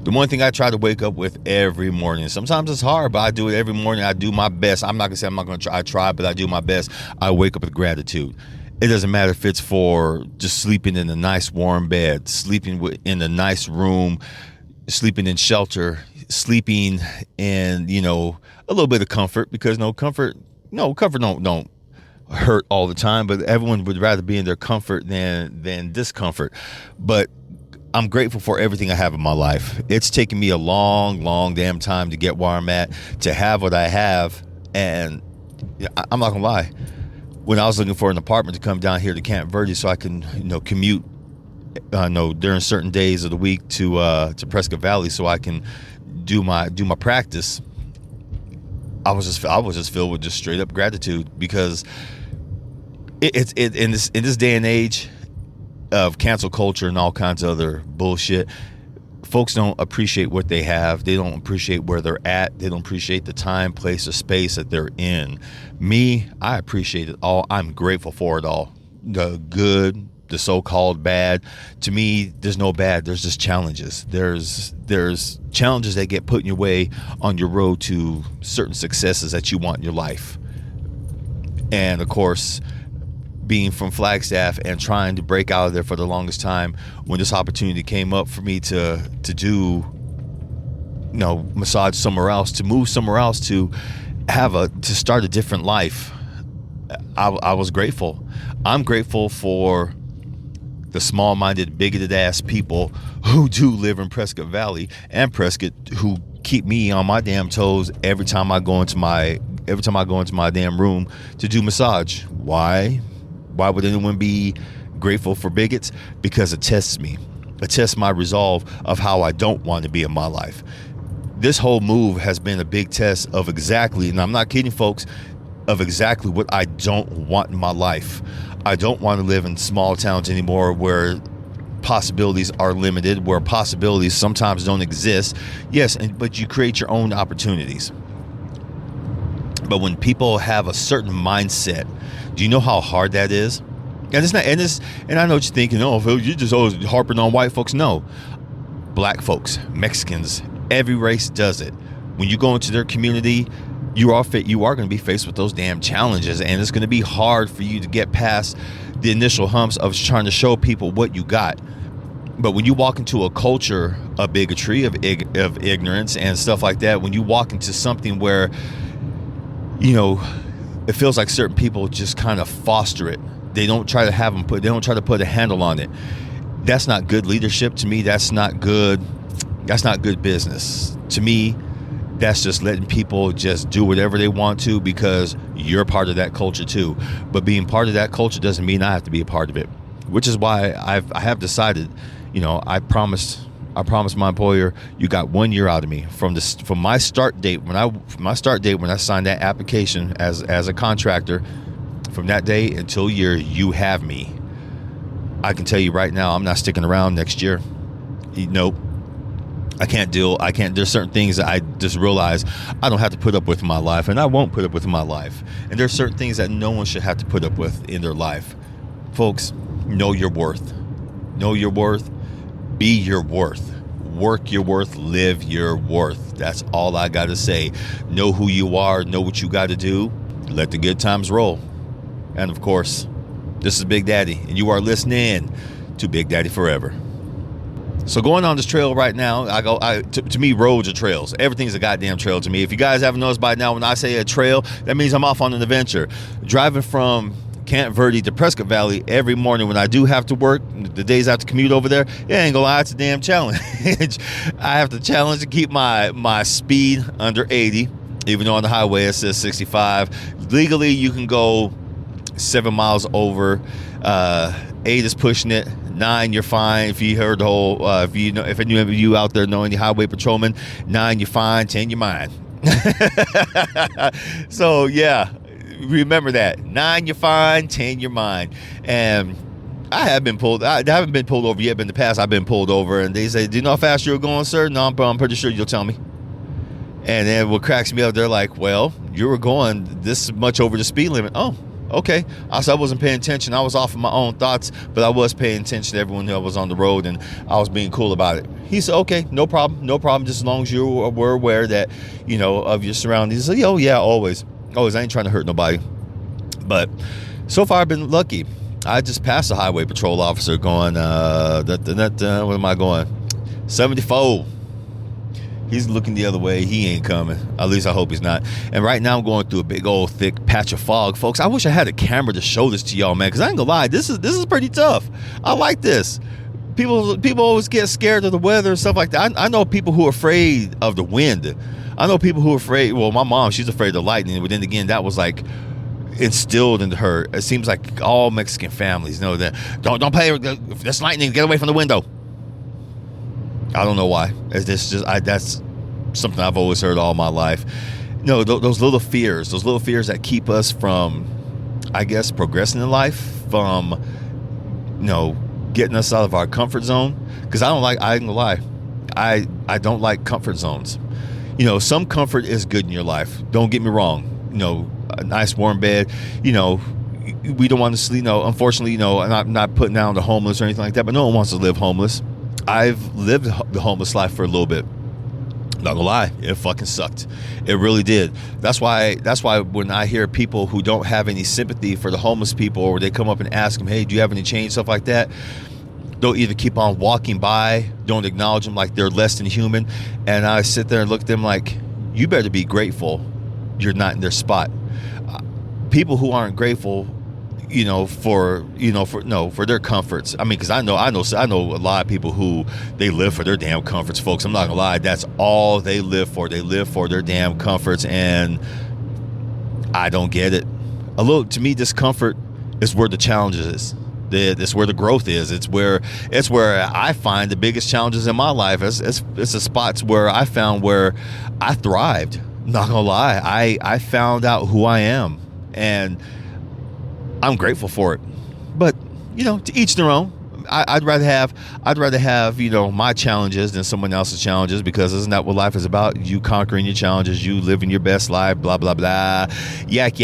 The one thing I try to wake up with every morning. Sometimes it's hard, but I do it every morning. I do my best. I'm not going to say I'm not going to try. I try, but I do my best. I wake up with gratitude. It doesn't matter if it's for just sleeping in a nice warm bed, sleeping in a nice room, sleeping in shelter, sleeping in, a little bit of comfort, because comfort don't hurt all the time, but everyone would rather be in their comfort than discomfort. But I'm grateful for everything I have in my life. It's taken me a long, long damn time to get where I'm at, to have what I have. And I'm not gonna lie, when I was looking for an apartment to come down here to Camp Verde so I can, commute, during certain days of the week to Prescott Valley so I can do my practice, I was just filled with just straight up gratitude, because it's in this day and age of cancel culture and all kinds of other bullshit, folks don't appreciate what they have. They don't appreciate where they're at. They don't appreciate the time, place, or space that they're in. Me, I appreciate it all. I'm grateful for it all. The good, the so-called bad. To me, there's no bad. There's just challenges. There's challenges that get put in your way on your road to certain successes that you want in your life. And of course, being from Flagstaff and trying to break out of there for the longest time, when this opportunity came up for me to do, massage somewhere else, to move somewhere else, to start a different life, I was grateful. I'm grateful for the small-minded, bigoted-ass people who do live in Prescott Valley and Prescott, who keep me on my damn toes every time I go into my damn room to do massage. Why? Why would anyone be grateful for bigots? Because it tests me. It tests my resolve of how I don't want to be in my life. This whole move has been a big test of exactly, and I'm not kidding, folks, of exactly what I don't want in my life. I don't want to live in small towns anymore where possibilities are limited, where possibilities sometimes don't exist. Yes, but you create your own opportunities. But when people have a certain mindset, do you know how hard that is? And it's not, and I know what you're thinking, Phil, you're just always harping on white folks. No, black folks, Mexicans, every race does it. When you go into their community, you are going to be faced with those damn challenges, and it's going to be hard for you to get past the initial humps of trying to show people what you got. But when you walk into a culture of bigotry, of ignorance and stuff like that, when you walk into something where, it feels like certain people just kind of foster it. They don't try to put a handle on it. That's not good leadership to me. That's not good business. To me, that's just letting people just do whatever they want to because you're part of that culture too. But being part of that culture doesn't mean I have to be a part of it, which is why I have decided, I promised my employer, you got 1 year out of me from my start date when I signed that application as a contractor. From that day until you have me. I can tell you right now, I'm not sticking around next year. Nope. I can't. There's certain things that I just realize I don't have to put up with in my life, and I won't put up with in my life. And there's certain things that no one should have to put up with in their life. Folks, know your worth. Know your worth. Be your worth. Work your worth. Live your worth. That's all I got to say. Know who you are. Know what you got to do. Let the good times roll. And of course, this is Big Daddy, and you are listening to Big Daddy Forever. So going on this trail right now, to me, roads are trails. Everything's a goddamn trail to me. If you guys haven't noticed by now, when I say a trail, that means I'm off on an adventure. Driving from Camp Verde to Prescott Valley every morning when I do have to work, the days I have to commute over there, it ain't gonna lie, it's a damn challenge. I have to challenge to keep my speed under 80, even though on the highway it says 65. Legally, you can go 7 miles over. 8 is pushing it. 9, you're fine. If you heard the whole, if any of you out there know any highway patrolmen, 9, you're fine. 10, you're mine. So yeah, remember that. 9, you're fine. 10, you're mine. And I haven't been pulled over yet, but in the past I've been pulled over, and they say, "Do you know how fast you're going, sir?" No, I'm pretty sure you'll tell me. And then what cracks me up, they're like, "Well, you were going this much over the speed limit." Oh, Okay. I said I wasn't paying attention. I was off of my own thoughts, but I was paying attention to everyone that was on the road, and I was being cool about it. He said, okay, no problem, just as long as you were aware that, of your surroundings. He said, oh yeah, always. I ain't trying to hurt nobody. But so far I've been lucky. I just passed a highway patrol officer going, where am I going? 74. He's looking the other way. He ain't coming. At least I hope he's not. And right now I'm going through a big old thick patch of fog, folks. I wish I had a camera to show this to y'all, man, because I ain't gonna lie, this is pretty tough. I like this. People always get scared of the weather and stuff like that. I know people who are afraid of the wind. I know people who are afraid. Well, my mom, she's afraid of lightning, but then again, that was like instilled into her. It seems like all Mexican families know that don't play. If there's lightning, get away from the window. I don't know why. That's something I've always heard all my life. Those little fears that keep us from, I guess, progressing in life, from, getting us out of our comfort zone. Because I ain't gonna lie, I don't like comfort zones. Some comfort is good in your life. Don't get me wrong. A nice warm bed. We don't want to sleep. Unfortunately, I'm not putting down the homeless or anything like that, but no one wants to live homeless. I've lived the homeless life for a little bit. Not gonna lie, it fucking sucked. It really did. That's why when I hear people who don't have any sympathy for the homeless people, or they come up and ask them, hey, do you have any change, stuff like that, they'll either keep on walking by, don't acknowledge them like they're less than human. And I sit there and look at them like, you better be grateful you're not in their spot. People who aren't grateful, for their comforts. I mean, because I know a lot of people who they live for their damn comforts, folks. I'm not gonna lie, that's all they live for. They live for their damn comforts, and I don't get it. To me, discomfort is where the challenge is. It's where the growth is. It's where I find the biggest challenges in my life. It's the spots where I found where I thrived. Not gonna lie, I found out who I am, and I'm grateful for it. But to each their own. I'd rather have my challenges than someone else's challenges, because isn't that what life is about? You conquering your challenges, you living your best life, blah blah blah, yak,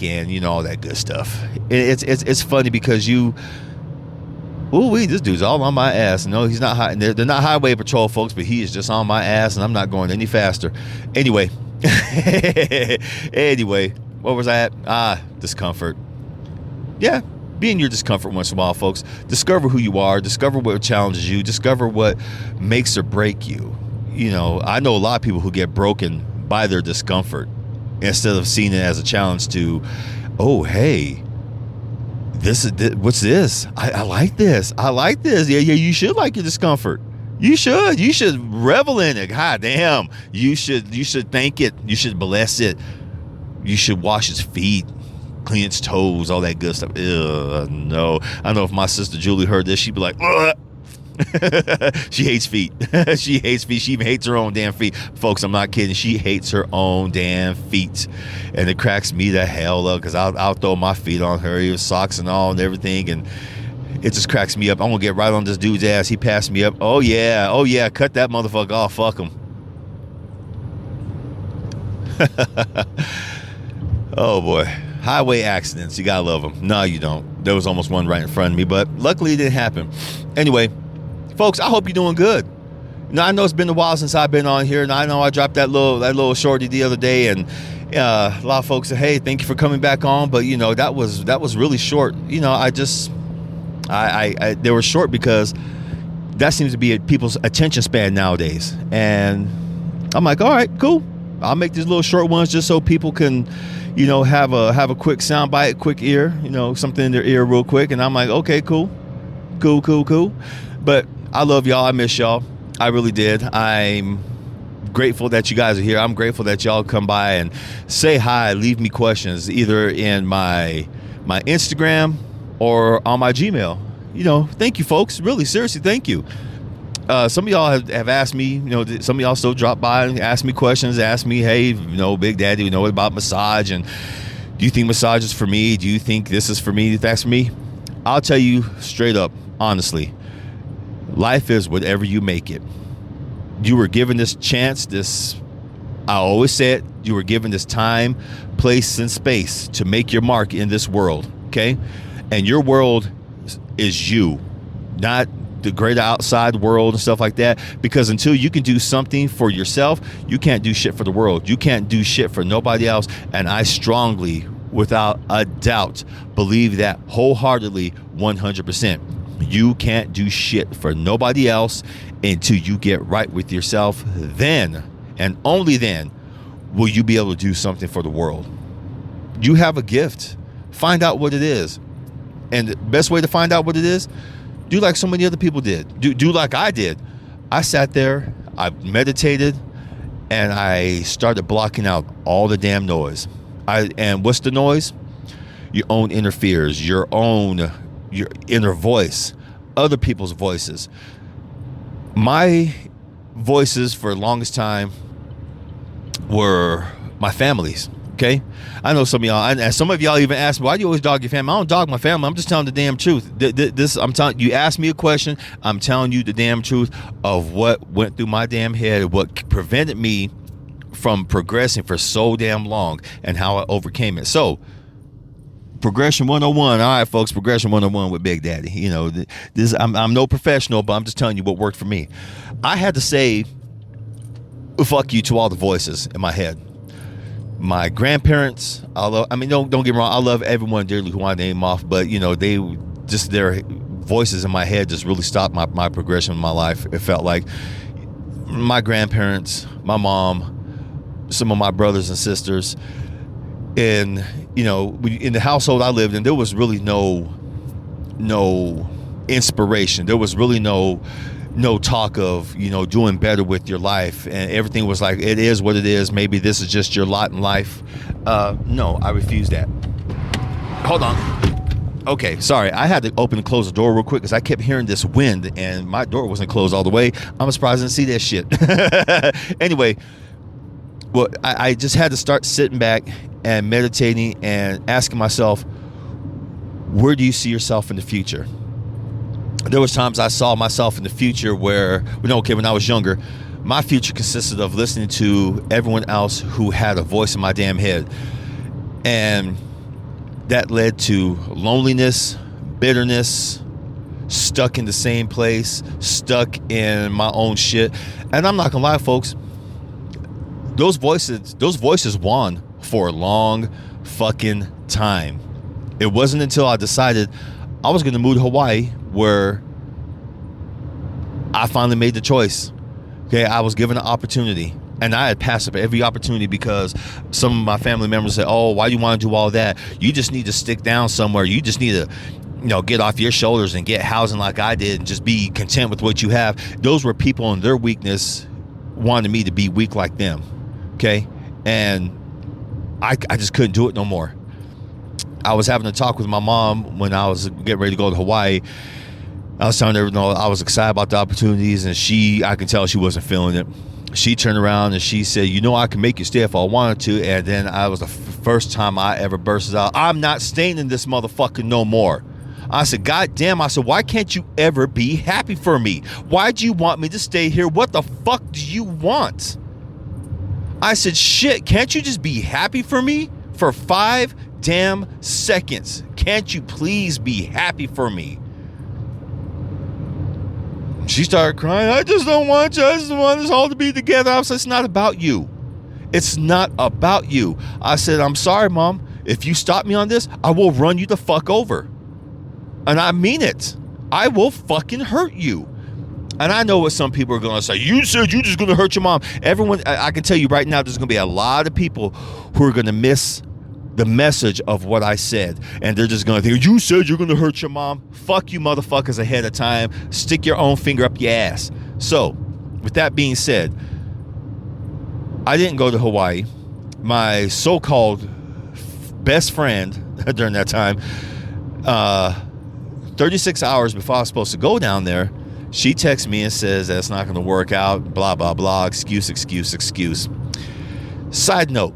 and all that good stuff. It's funny because this dude's all on my ass. No, he's not. They're not highway patrol folks, but he is just on my ass, and I'm not going any faster. Anyway, what was I at? Discomfort. Yeah, be in your discomfort once in a while, folks. Discover who you are. Discover what challenges you. Discover what makes or break you. I know a lot of people who get broken by their discomfort instead of seeing it as a challenge to, oh, hey, what's this? I like this. Yeah, you should like your discomfort. You should revel in it. God damn. You should thank it. You should bless it. You should wash its feet, clean its toes, all that good stuff. Ugh, no. I know if my sister Julie heard this, she'd be like, ugh. She hates feet. She hates feet. She even hates her own damn feet. Folks, I'm not kidding. She hates her own damn feet. And it cracks me the hell up, because I'll throw my feet on her, even socks and all and everything, and it just cracks me up. I'm gonna get right on this dude's ass. He passed me up. Oh yeah, cut that motherfucker off. Fuck him. Oh boy. Highway accidents, you gotta love them. No, you don't. There was almost one right in front of me, but luckily it didn't happen. Anyway, folks, I hope you're doing good. I know it's been a while since I've been on here, and I know I dropped that little shorty the other day, and a lot of folks said, hey, thank you for coming back on, but that was really short. They were short because that seems to be people's attention span nowadays, and I'm like, all right, cool. I'll make these little short ones just so people can, have a quick sound bite, quick ear, something in their ear real quick. And I'm like, okay, cool. But I love y'all. I miss y'all. I really did. I'm grateful that you guys are here. I'm grateful that y'all come by and say hi, leave me questions, either in my Instagram or on my Gmail. Thank you, folks. Really, seriously, thank you. Some of y'all have asked me, some of y'all still drop by and ask me questions, ask me, hey, Big Daddy, about massage, and do you think massage is for me? Do you think this is for me? If that's for me, I'll tell you straight up, honestly, life is whatever you make it. You were given this chance, I always say it, you were given this time place, and space to make your mark in this world, okay? And your world is you, not the greater outside world and stuff like that, because until you can do something for yourself, you can't do shit for the world. You can't do shit for nobody else. And I strongly, without a doubt, believe that wholeheartedly, 100%. You can't do shit for nobody else until you get right with yourself. Then, and only then, will you be able to do something for the world. You have a gift. Find out what it is. And the best way to find out what it is, do like so many other people did. Do like I did. I sat there, I meditated, and I started blocking out all the damn noise. And what's the noise? Your own inner fears, your inner voice, other people's voices. My voices for the longest time were my family's. Okay, I know some of y'all, and some of y'all even ask me, why do you always dog your family? I don't dog my family. I'm just telling the damn truth. I'm telling you, ask me a question, I'm telling you the damn truth of what went through my damn head, what prevented me from progressing for so damn long, and how I overcame it. So, Progression 101. All right, folks, Progression 101 with Big Daddy. You know, I'm no professional, but I'm just telling you what worked for me. I had to say, fuck you to all the voices in my head. My grandparents, don't get me wrong, I love everyone dearly who I name off, but you know, their voices in my head just really stopped my progression in my life. It felt like my grandparents, my mom, some of my brothers and sisters, and you know, in the household I lived in, there was really no inspiration. There was really no talk of, you know, doing better with your life, and everything was like, it is what it is. Maybe this is just your lot in life. No, I refuse that. Hold on. Okay, sorry. I had to open and close the door real quick because I kept hearing this wind and my door wasn't closed all the way. I'm surprised I didn't see that shit. Anyway, well, I just had to start sitting back and meditating and asking myself, where do you see yourself in the future? There was times I saw myself in the future where, when I was younger, my future consisted of listening to everyone else who had a voice in my damn head. And that led to loneliness, bitterness, stuck in the same place, stuck in my own shit. And I'm not gonna lie, folks, those voices won for a long fucking time. It wasn't until I decided I was gonna move to Hawaii where I finally made the choice. Okay, I was given an opportunity, and I had passed up every opportunity because some of my family members said, "Oh, why do you want to do all that? You just need to stick down somewhere. You just need to, you know, get off your shoulders and get housing like I did, and just be content with what you have." Those were people in their weakness wanted me to be weak like them. Okay, and I just couldn't do it no more. I was having a talk with my mom when I was getting ready to go to Hawaii. I was telling her, you know, I was excited about the opportunities, and I could tell she wasn't feeling it. She turned around and she said, "You know, I can make you stay if I wanted to." And then I was the first time I ever burst out, "I'm not staying in this motherfucker no more." I said, "God damn," I said, "why can't you ever be happy for me? Why do you want me to stay here? What the fuck do you want?" I said, "Shit, can't you just be happy for me for 5 damn seconds? Can't you please be happy for me?" She started crying. "I just don't want you. I just want us all to be together." I said, "It's not about you. It's not about you." I said, "I'm sorry, Mom. If you stop me on this, I will run you the fuck over. And I mean it. I will fucking hurt you." And I know what some people are going to say. "You said you're just going to hurt your mom." Everyone, I can tell you right now, there's going to be a lot of people who are going to miss the message of what I said, and they're just gonna think, "You said you're gonna hurt your mom." Fuck you motherfuckers ahead of time. Stick your own finger up your ass. So with that being said, I didn't go to Hawaii. My so-called best friend during that time, 36 hours before I was supposed to go down there, she texts me and says that's not gonna work out, blah blah blah, excuse. Side note,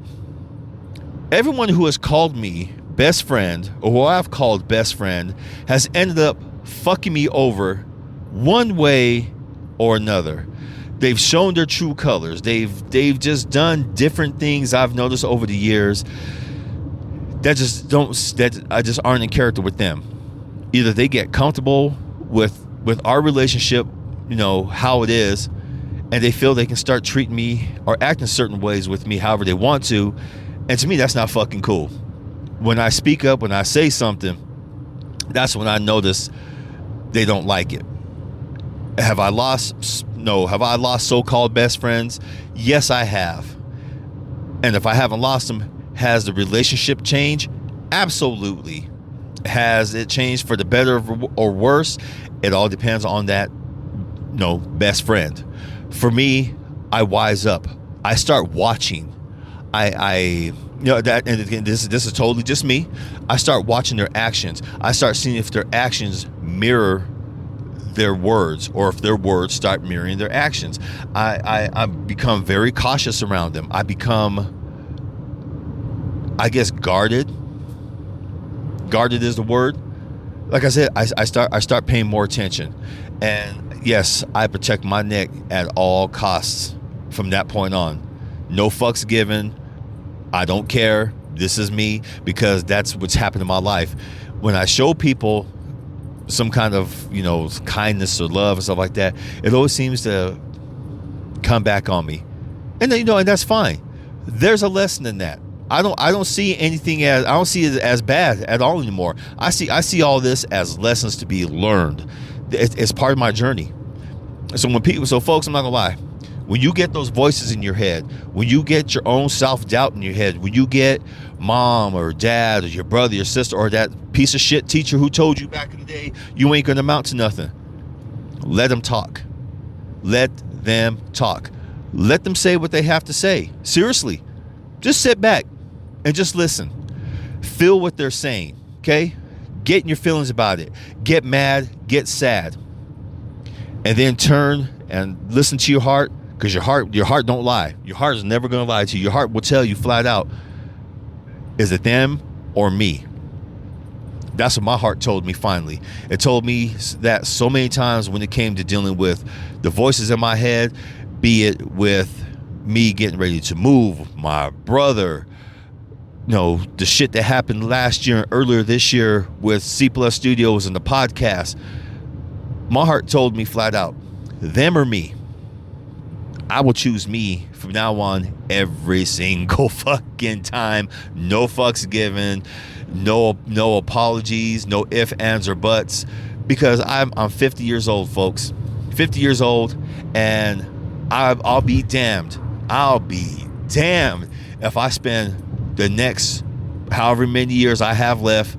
everyone who has called me best friend, or who I've called best friend, has ended up fucking me over one way or another. They've shown their true colors. They've just done different things I've noticed over the years. that I just aren't in character with them. Either they get comfortable with our relationship, how it is, and they feel they can start treating me or acting certain ways with me however they want to. And to me, that's not fucking cool. When I speak up, when I say something, that's when I notice they don't like it. Have I lost? No. Have I lost so-called best friends? Yes, I have. And if I haven't lost them, has the relationship changed? Absolutely. Has it changed for the better or worse? It all depends on that, best friend. For me, I wise up. I start watching. That, and again, this is totally just me. I start watching their actions. I start seeing if their actions mirror their words, or if their words start mirroring their actions. I become very cautious around them. I become, I guess, guarded. Guarded is the word. Like I said, I start paying more attention. And yes, I protect my neck at all costs from that point on. No fucks given. I don't care. This is me, because that's what's happened in my life. When I show people some kind of, kindness or love and stuff like that, it always seems to come back on me. And then, and that's fine. There's a lesson in that. I don't see anything I don't see it as bad at all anymore. I see all this as lessons to be learned. It's part of my journey. So folks, I'm not gonna lie. When you get those voices in your head, when you get your own self-doubt in your head, when you get mom or dad or your brother, your sister, or that piece of shit teacher who told you back in the day you ain't gonna amount to nothing, let them talk. Let them talk. Let them say what they have to say. Seriously. Just sit back and just listen. Feel what they're saying, okay? Get in your feelings about it. Get mad, get sad. And then turn and listen to your heart, because your heart don't lie. Your heart is never going to lie to you. Your heart will tell you flat out, is it them or me? That's what my heart told me finally. It told me that so many times when it came to dealing with the voices in my head, be it with me getting ready to move, my brother, the shit that happened last year and earlier this year with Cplus Studios and the podcast. My heart told me flat out, them or me. I will choose me from now on every single fucking time. No fucks given, no apologies, no ifs, ands, or buts, because I'm 50 years old, folks. 50 years old, and I'll be damned. I'll be damned if I spend the next however many years I have left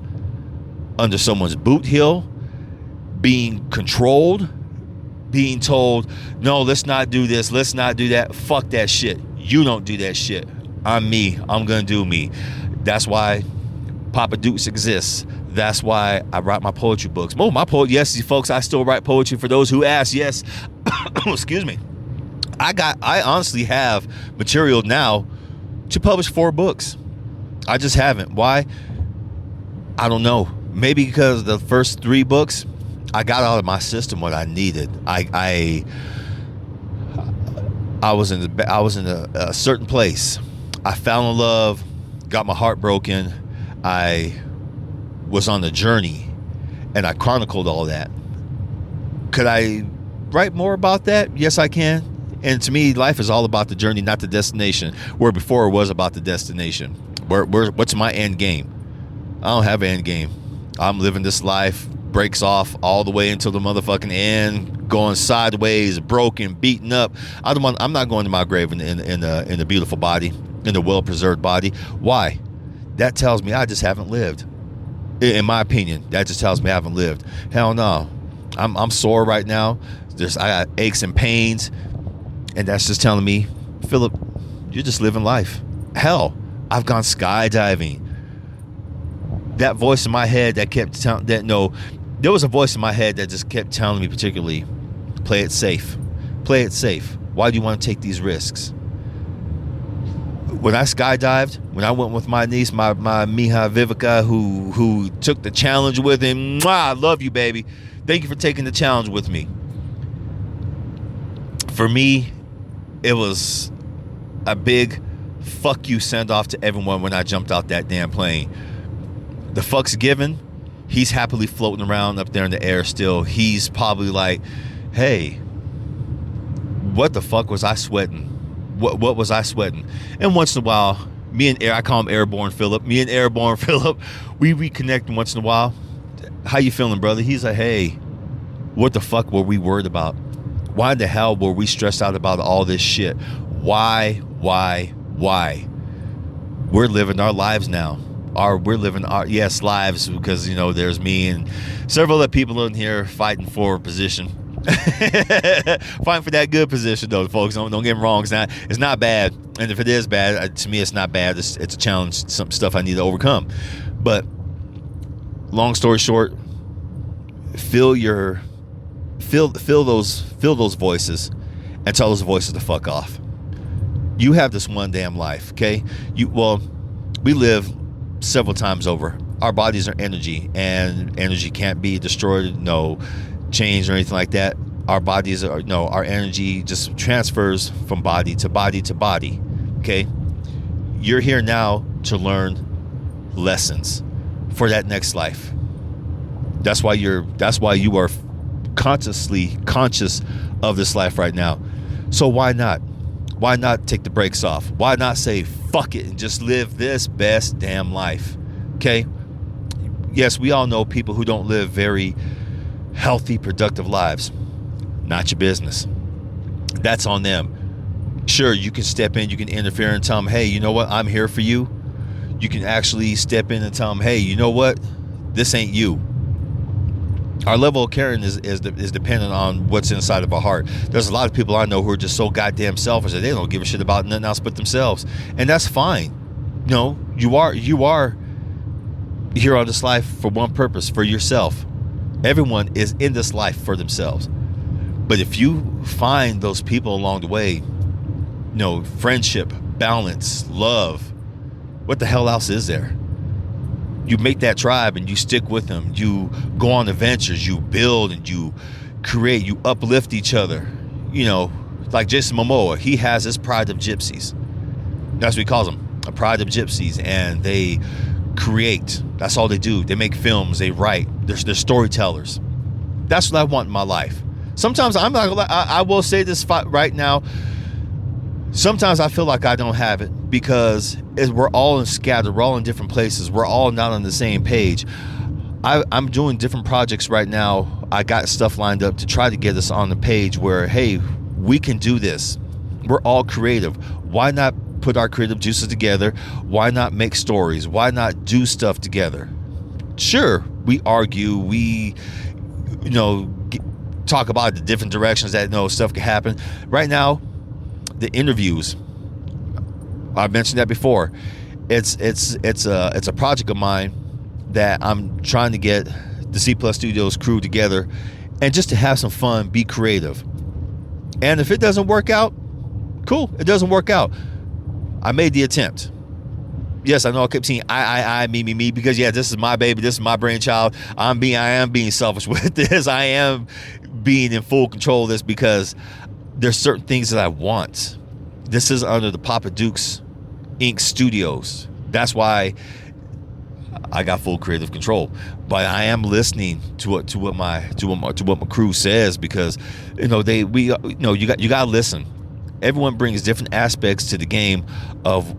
under someone's boot heel, being controlled, being told, no, let's not do this, let's not do that. Fuck that shit. You don't do that shit. I'm me. I'm gonna do me. That's why Papa Dukes exists. That's why I write my poetry books. Yes, folks, I still write poetry for those who ask. Yes. Excuse me. I honestly have material now to publish 4 books. I just haven't. Why? I don't know. Maybe because the first 3 books, I got out of my system what I needed. I was in a certain place. I fell in love, got my heart broken. I was on a journey, and I chronicled all that. Could I write more about that? Yes, I can. And to me, life is all about the journey, not the destination. Where before it was about the destination. What's my end game? I don't have an end game. I'm living this life, breaks off all the way until the motherfucking end, going sideways, broken, beaten up. I'm not going to my grave in a beautiful body, in a well-preserved body. Why? That tells me I just haven't lived. In my opinion, that just tells me I haven't lived. Hell no. I'm sore right now. I got aches and pains. And that's just telling me, Philip, you're just living life. Hell, I've gone skydiving. That voice in my head that kept telling there was a voice in my head that just kept telling me, particularly, play it safe. Play it safe. Why do you want to take these risks? When I skydived, when I went with my niece, my Mija Vivica, who took the challenge with him, mwah, I love you, baby. Thank you for taking the challenge with me. For me, it was a big fuck you send off to everyone when I jumped out that damn plane. the fuck's given, he's happily floating around up there in the air still. He's probably like, hey, what the fuck was I sweating? What was I sweating? And once in a while, I call him Airborne Phillip. Me and Airborne Phillip, we reconnect once in a while. How you feeling, brother? He's like, hey, what the fuck were we worried about? Why the hell were we stressed out about all this shit? Why? We're living our lives now. We're living our lives, because there's me and several other people in here fighting for a position. Fighting for that good position, though, folks. Don't get me wrong. It's not bad, and if it is bad, to me, it's not bad. It's a challenge. Some stuff I need to overcome. But long story short, feel those voices, and tell those voices to fuck off. You have this one damn life, okay? We live several times over. Our bodies are energy, and energy can't be destroyed, no changed or anything like that. Our bodies are, our energy just transfers from body to body to body, okay? You're here now to learn lessons for that next life. That's why you are conscious of this life right now. So why not? Why not take the brakes off? Why not say fuck it and just live this best damn life? Okay? Yes, we all know people who don't live very healthy, productive lives. Not your business. That's on them. Sure, you can step in, you can interfere and tell them, hey, you know what? I'm here for you. You can actually step in and tell them, hey, you know what? This ain't you. Our level of caring is dependent on what's inside of our heart. There's a lot of people I know who are just so goddamn selfish that they don't give a shit about nothing else but themselves, and that's fine. You are here on this life for one purpose, for yourself. Everyone is in this life for themselves. But if you find those people along the way, friendship, balance, love, what the hell else is there? You make that tribe and you stick with them. You go on adventures, you build and you create, you uplift each other. Like Jason Momoa, he has his pride of gypsies. That's what he calls them, a pride of gypsies. And they create. That's all they do. They make films, they write. They're storytellers. That's what I want in my life. Sometimes I will say this right now. Sometimes I feel like I don't have it, because we're all scattered. We're all in different places. We're all not on the same page. I'm doing different projects right now. I got stuff lined up to try to get us on the page where, hey, we can do this. We're all creative. Why not put our creative juices together? Why not make stories? Why not do stuff together? Sure, we argue. We, talk about the different directions that stuff can happen. Right now, the interviews, I mentioned that before. It's a project of mine that I'm trying to get the Cplus Studios crew together, and just to have some fun, be creative. And if it doesn't work out, cool. It doesn't work out. I made the attempt. Yes, I know I kept saying I, me, because this is my baby, this is my brainchild. I am being selfish with this. I am being in full control of this, because there's certain things that I want. This is under the Papa Dukes Inc. Studios. That's why I got full creative control. But I am listening to what my crew says, because you gotta listen. Everyone brings different aspects to the game of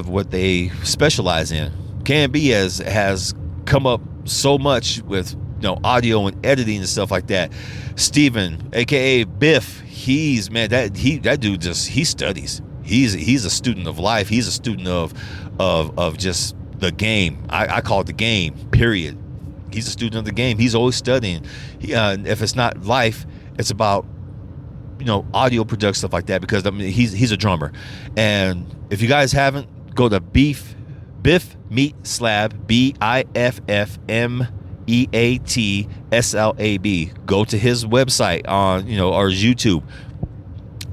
what they specialize in. K&B has come up so much with audio and editing and stuff like that. Steven, aka Biff, that dude he studies. He's a student of life. He's a student of just the game. I call it the game, period. He's a student of the game. He's always studying. If it's not life, it's about audio production, stuff like that, because he's a drummer. And if you guys haven't, go to Biff Meat Slab, BIFFMEATSLAB. Go to his website on or his YouTube.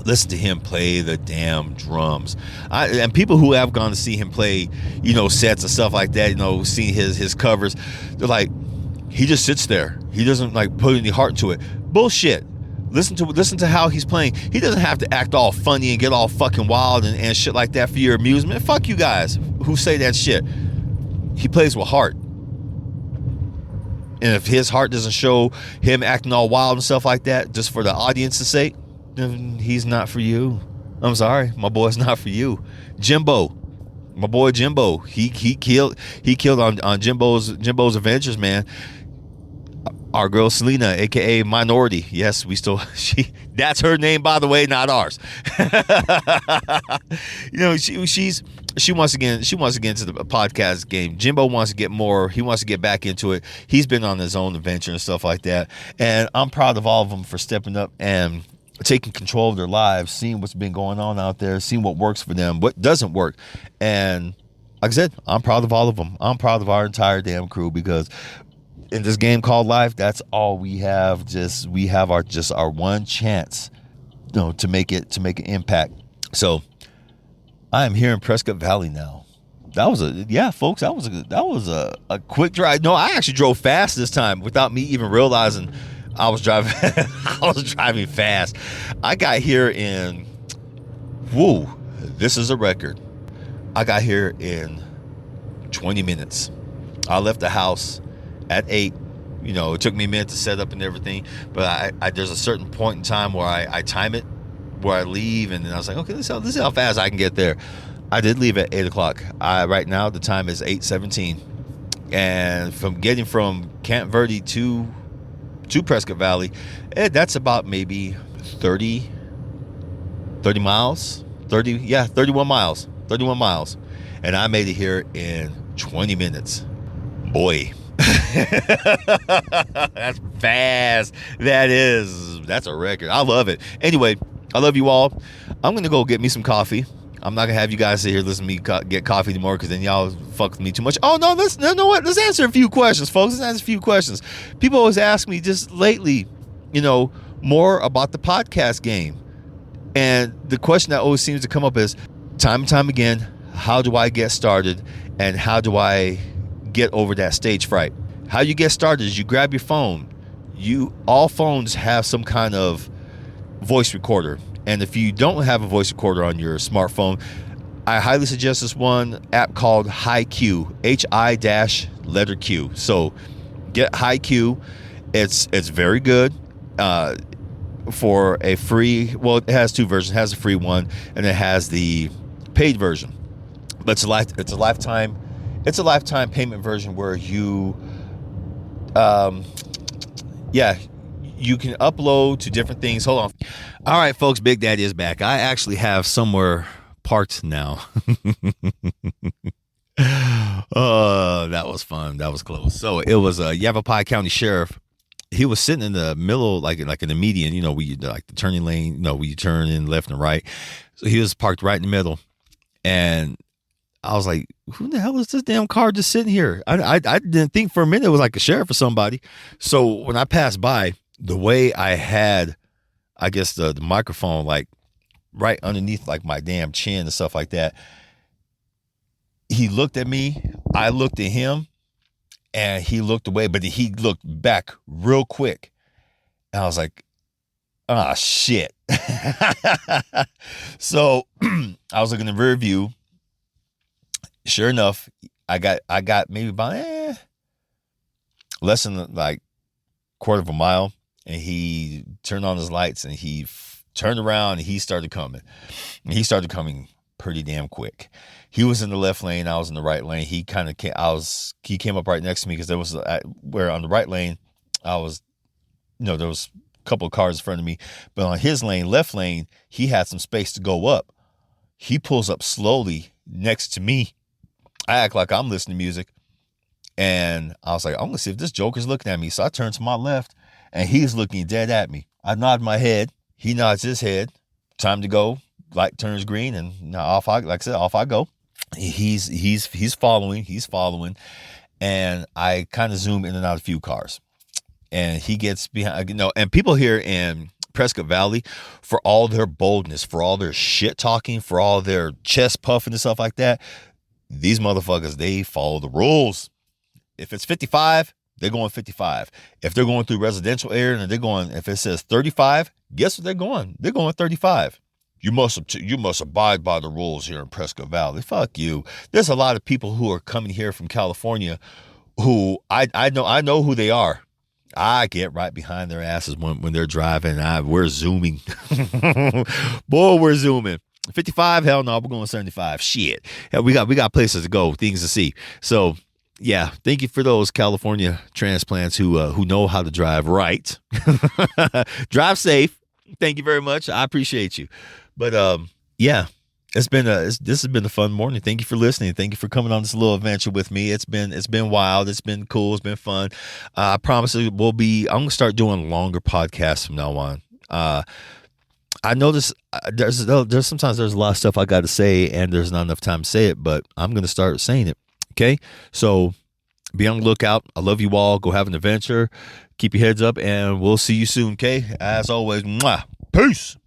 Listen to him play the damn drums. And people who have gone to see him play, sets and stuff like that, seeing his covers, they're like, he just sits there. He doesn't put any heart into it. Bullshit. Listen to how he's playing. He doesn't have to act all funny and get all fucking wild and shit like that for your amusement. Fuck you guys who say that shit. He plays with heart. And if his heart doesn't show him acting all wild and stuff like that, just for the audience's sake, then he's not for you. I'm sorry, my boy's not for you. Jimbo, my boy Jimbo, he killed on Jimbo's Adventures, man. Our girl Selena, aka Minority. Yes, that's her name, by the way, not ours. She wants to get into the podcast game. Jimbo wants to get more. He wants to get back into it. He's been on his own adventure and stuff like that. And I'm proud of all of them for stepping up and taking control of their lives, seeing what's been going on out there, seeing what works for them, what doesn't work. And like I said, I'm proud of all of them. I'm proud of our entire damn crew, because in this game called life, that's all we have. We have our one chance, to make an impact. So I am here in Prescott Valley now. That was a quick drive. No, I actually drove fast this time without me even realizing I was driving. I was driving fast. I got here in, this is a record. I got here in 20 minutes. I left the house at 8. It took me a minute to set up and everything, but I there's a certain point in time where I time it, where I leave, and then I was like, okay, this is how fast I can get there. I did leave at 8 o'clock. Right now the time is 8:17, and from getting from Camp Verde to Prescott Valley, that's about maybe 30 miles, 31 miles, and I made it here in 20 minutes. Boy. That's fast. That's a record. I love it. Anyway, I love you all. I'm gonna go get me some coffee. I'm not gonna have you guys sit here listen to me get coffee anymore, because then y'all fuck with me too much. Oh no, let's answer a few questions, folks. Let's answer a few questions. People always ask me just lately, more about the podcast game, and the question that always seems to come up is, time and time again, how do I get started, and how do I get over that stage fright? How you get started is you grab your phone. All phones have some kind of voice recorder, and if you don't have a voice recorder on your smartphone, I highly suggest this one app called HiQ, HI-Q. So get HiQ. It's very good for a free. Well, it has two versions. It has a free one, and it has the paid version. But it's a lifetime payment version where you you can upload to different things. Hold on. All right, folks, Big Daddy is back. I actually have somewhere parked now. That was fun. That was close. So it was Yavapai County Sheriff. He was sitting in the middle, like in the median, where you like the turning lane, where you turn in left and right. So he was parked right in the middle, and I was like, who the hell is this damn car just sitting here? I didn't think for a minute it was like a sheriff or somebody. So when I passed by, the way I had, I guess, the microphone like right underneath like my damn chin and stuff like that, he looked at me, I looked at him, and he looked away, but he looked back real quick. And I was like, ah, shit. So I was looking in the rear view. Sure enough, I got maybe about less than like quarter of a mile, and he turned on his lights, and he turned around, and he started coming. And he started coming pretty damn quick. He was in the left lane, I was in the right lane. He came up right next to me, because there was where on the right lane I was, there was a couple of cars in front of me, but on his lane, left lane, he had some space to go up. He pulls up slowly next to me. I act like I'm listening to music, and I was like, I'm gonna see if this joker's looking at me. So I turned to my left, and he's looking dead at me. I nod my head. He nods his head. Time to go. Light turns green, and off I go. He's following, and I kind of zoom in and out a few cars, and he gets behind. And people here in Prescott Valley, for all their boldness, for all their shit talking, for all their chest puffing and stuff like that, these motherfuckers, they follow the rules. If it's 55, they're going 55. If they're going through residential area and if it says 35, guess what they're going? They're going 35. You must abide by the rules here in Prescott Valley. Fuck you. There's a lot of people who are coming here from California who I know who they are. I get right behind their asses when they're driving. We're zooming. Boy, we're zooming. 55, hell no, we're going 75. Shit. Hell, we got places to go, things to see. So yeah, thank you for those California transplants who know how to drive right. Drive safe. Thank you very much. I appreciate you. But yeah, this has been a fun morning. Thank you for listening. Thank you for coming on this little adventure with me. It's been wild. It's been cool. It's been fun. I promise I'm gonna start doing longer podcasts from now on. I notice there's sometimes there's a lot of stuff I got to say and there's not enough time to say it, but I'm gonna start saying it. Okay, so be on the lookout. I love you all. Go have an adventure. Keep your heads up, and we'll see you soon. Okay, as always, mwah. Peace.